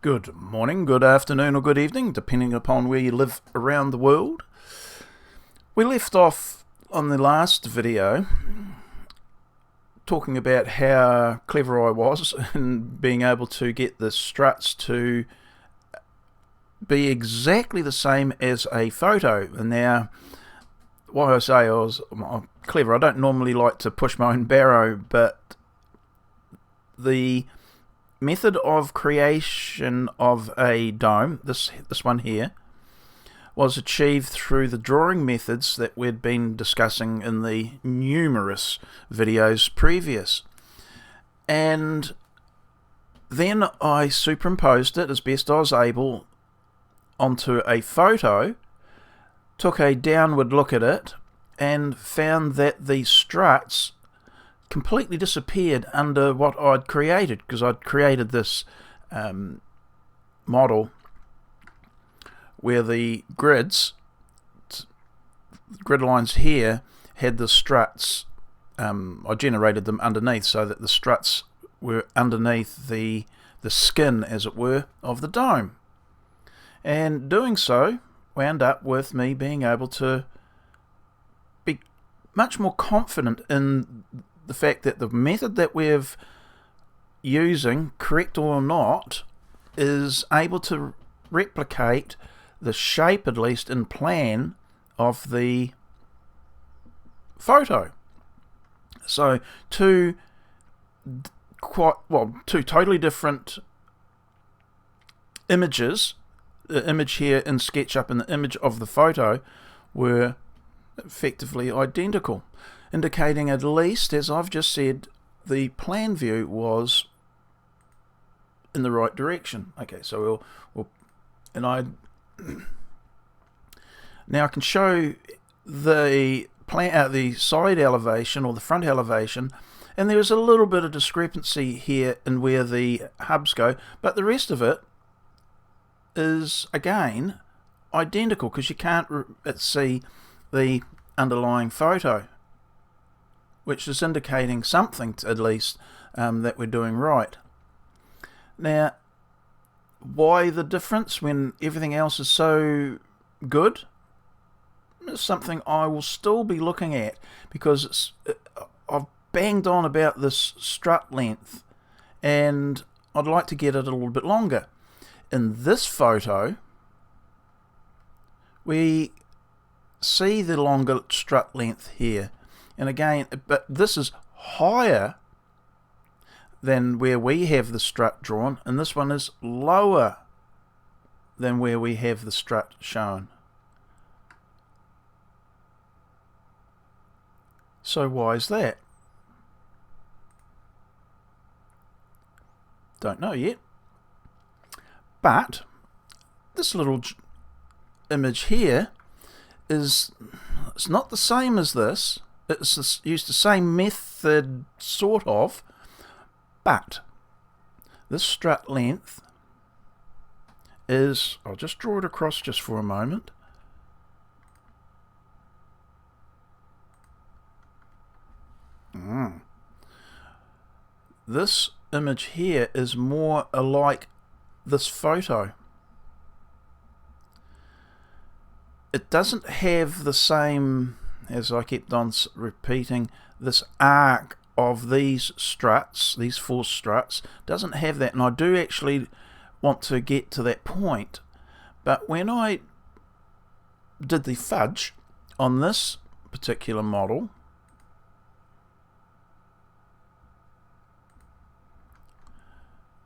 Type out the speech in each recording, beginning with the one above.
Good morning, good afternoon, or good evening, depending upon where you live around the world. We left off on the last video talking about how clever I was in being able to get the struts to be exactly the same as a photo. And now, why I say I was clever, I don't normally like to push my own barrow, but the method of creation of a dome, this one here, was achieved through the drawing methods that we'd been discussing in the numerous videos previous. And then I superimposed it as best I was able onto a photo, took a downward look at it, and found that the struts completely disappeared under what I'd created, because I'd created this model where the grid lines here had the struts. I generated them underneath so that the struts were underneath the skin, as it were, of the dome. And doing so wound up with me being able to be much more confident in the fact that the method that we're using, correct or not, is able to replicate the shape, at least in plan, of the photo. So two totally different images, the image here in SketchUp and the image of the photo, were effectively identical, indicating, at least, as I've just said, the plan view was in the right direction. Okay, so now I can show the the side elevation or the front elevation, and there's a little bit of discrepancy here in where the hubs go, but the rest of it is again identical, because you can't see the underlying photo, which is indicating something, at least, that we're doing right. Now, why the difference when everything else is so good is something I will still be looking at, because I've banged on about this strut length, and I'd like to get it a little bit longer. In this photo, we see the longer strut length here. And again, but this is higher than where we have the strut drawn, and this one is lower than where we have the strut shown. So why is that? Don't know yet. But this little image here it's not the same as this. It's used the same method, sort of, but this strut length is, I'll just draw it across just for a moment. This image here is more alike this photo. It doesn't have the same, as I kept on repeating, this arc of these struts, these four struts, doesn't have that, and I do actually want to get to that point. But when I did the fudge on this particular model,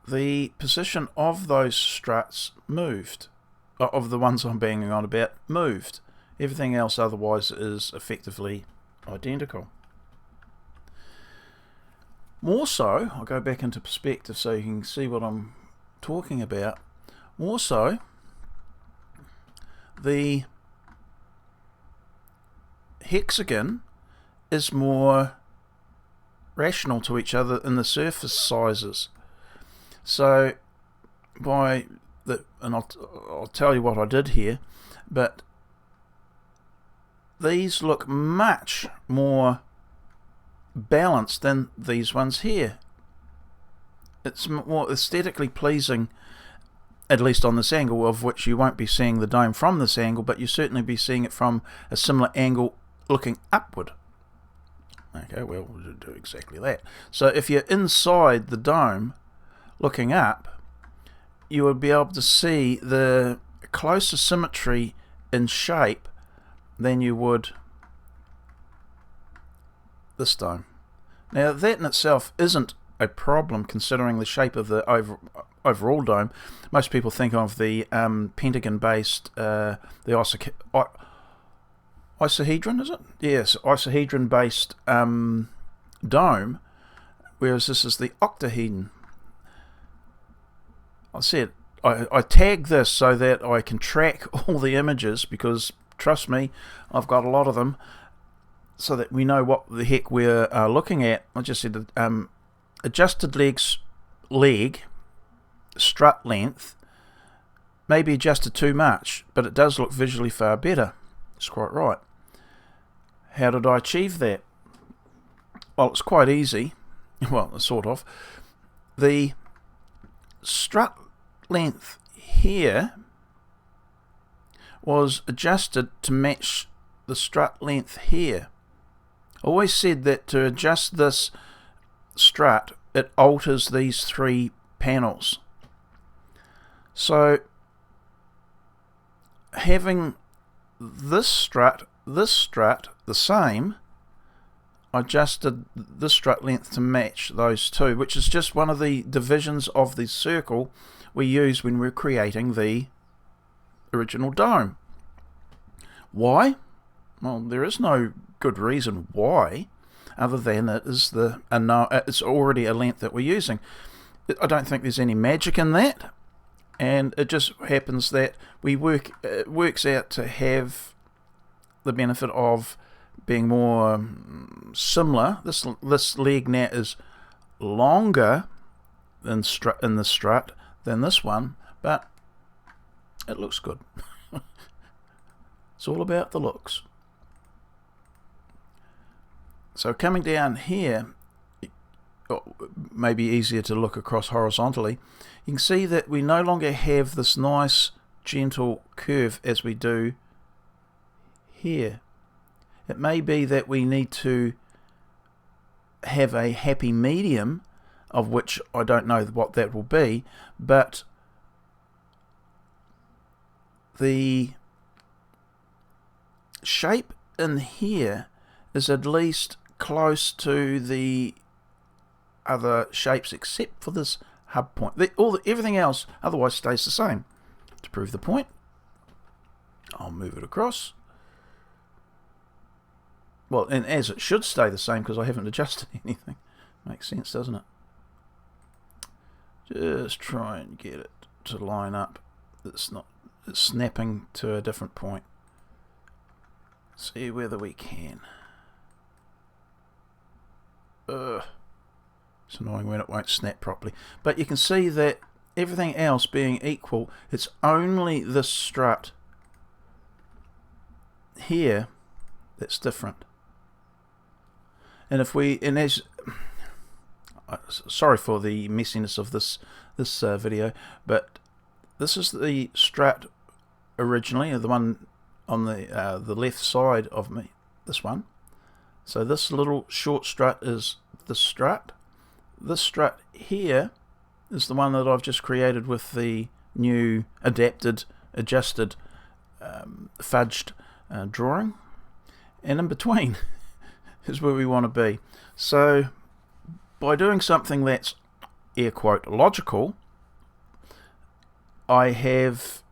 the position of those struts moved, of the ones I'm banging on about, moved. Everything else otherwise is effectively identical. More so, I'll go back into perspective so you can see what I'm talking about. More so, the hexagon is more rational to each other in the surface sizes. So and I'll tell you what I did here, but these look much more balanced than these ones here. It's more aesthetically pleasing at least on this angle, of which you won't be seeing the dome from this angle, but you certainly be seeing it from a similar angle looking upward. Okay, well, we'll do exactly that. So if you're inside the dome looking up, you would be able to see the closer symmetry in shape than you would this dome. Now that in itself isn't a problem considering the shape of the overall dome. Most people think of the pentagon-based, the isohedron, is it? Yes, isohedron-based dome, whereas this is the octahedron. I said I tag this so that I can track all the images, because trust me, I've got a lot of them, so that we know what the heck we're looking at. I just said adjusted leg strut length may be adjusted too much, but it does look visually far better. It's quite right. How did I achieve that? Well, it's quite easy. Well, sort of. The strut length here was adjusted to match the strut length here. I always said that to adjust this strut, it alters these three panels. So having this strut the same, I adjusted the strut length to match those two, which is just one of the divisions of the circle we use when we're creating the original dome. Why? Well, there is no good reason why, other than it's already a length that we're using. I don't think there's any magic in that, and it just happens that it works out to have the benefit of being more similar. This leg now is longer in the strut than this one, but it looks good. It's all about the looks. So coming down here, maybe easier to look across horizontally, you can see that we no longer have this nice gentle curve as we do here. It may be that we need to have a happy medium, of which I don't know what that will be, but the shape in here is at least close to the other shapes except for this hub point. Everything else otherwise stays the same. To prove the point, I'll move it across. Well, and as it should stay the same because I haven't adjusted anything. Makes sense, doesn't it? Just try and get it to line up. It's snapping to a different point. See whether we can. It's annoying when it won't snap properly. But you can see that everything else being equal, it's only this strut here that's different. And sorry for the messiness of this video, but this is the strut originally, the one on the left side of me, this one. So this little short strut is the strut. This strut here is the one that I've just created with the new adjusted, fudged drawing. And in between is where we want to be. So by doing something that's air quote logical, I have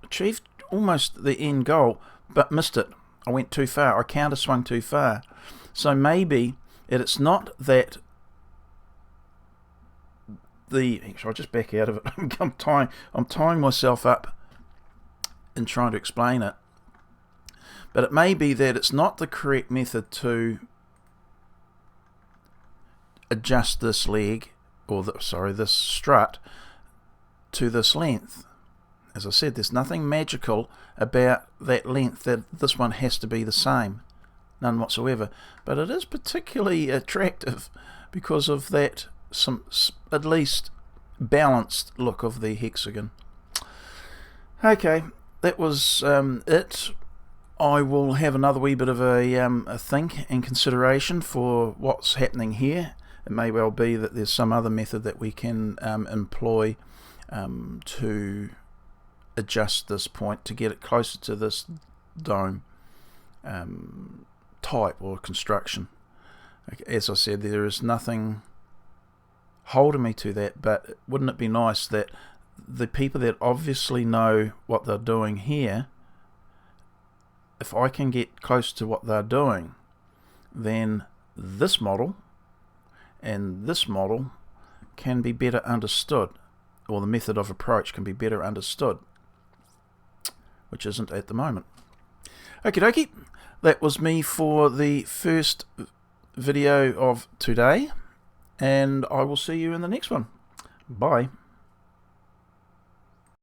achieved almost the end goal, but missed it. I went too far. I counter swung too far. So maybe it's not that actually, I'll just back out of it. I'm tying myself up in trying to explain it. But it may be that it's not the correct method to adjust this leg, or this strut, to this length. As I said, there's nothing magical about that length, that this one has to be the same. None whatsoever. But it is particularly attractive because of that, at least balanced look of the hexagon. Okay, that was it. I will have another wee bit of a think and consideration for what's happening here. It may well be that there's some other method that we can employ to adjust this point to get it closer to this dome type or construction. As I said, there is nothing holding me to that, but wouldn't it be nice that the people that obviously know what they're doing here, if I can get close to what they're doing, then this model and this model can be better understood, or the method of approach can be better understood, which isn't at the moment. Okie dokie, that was me for the first video of today, and I will see you in the next one. Bye.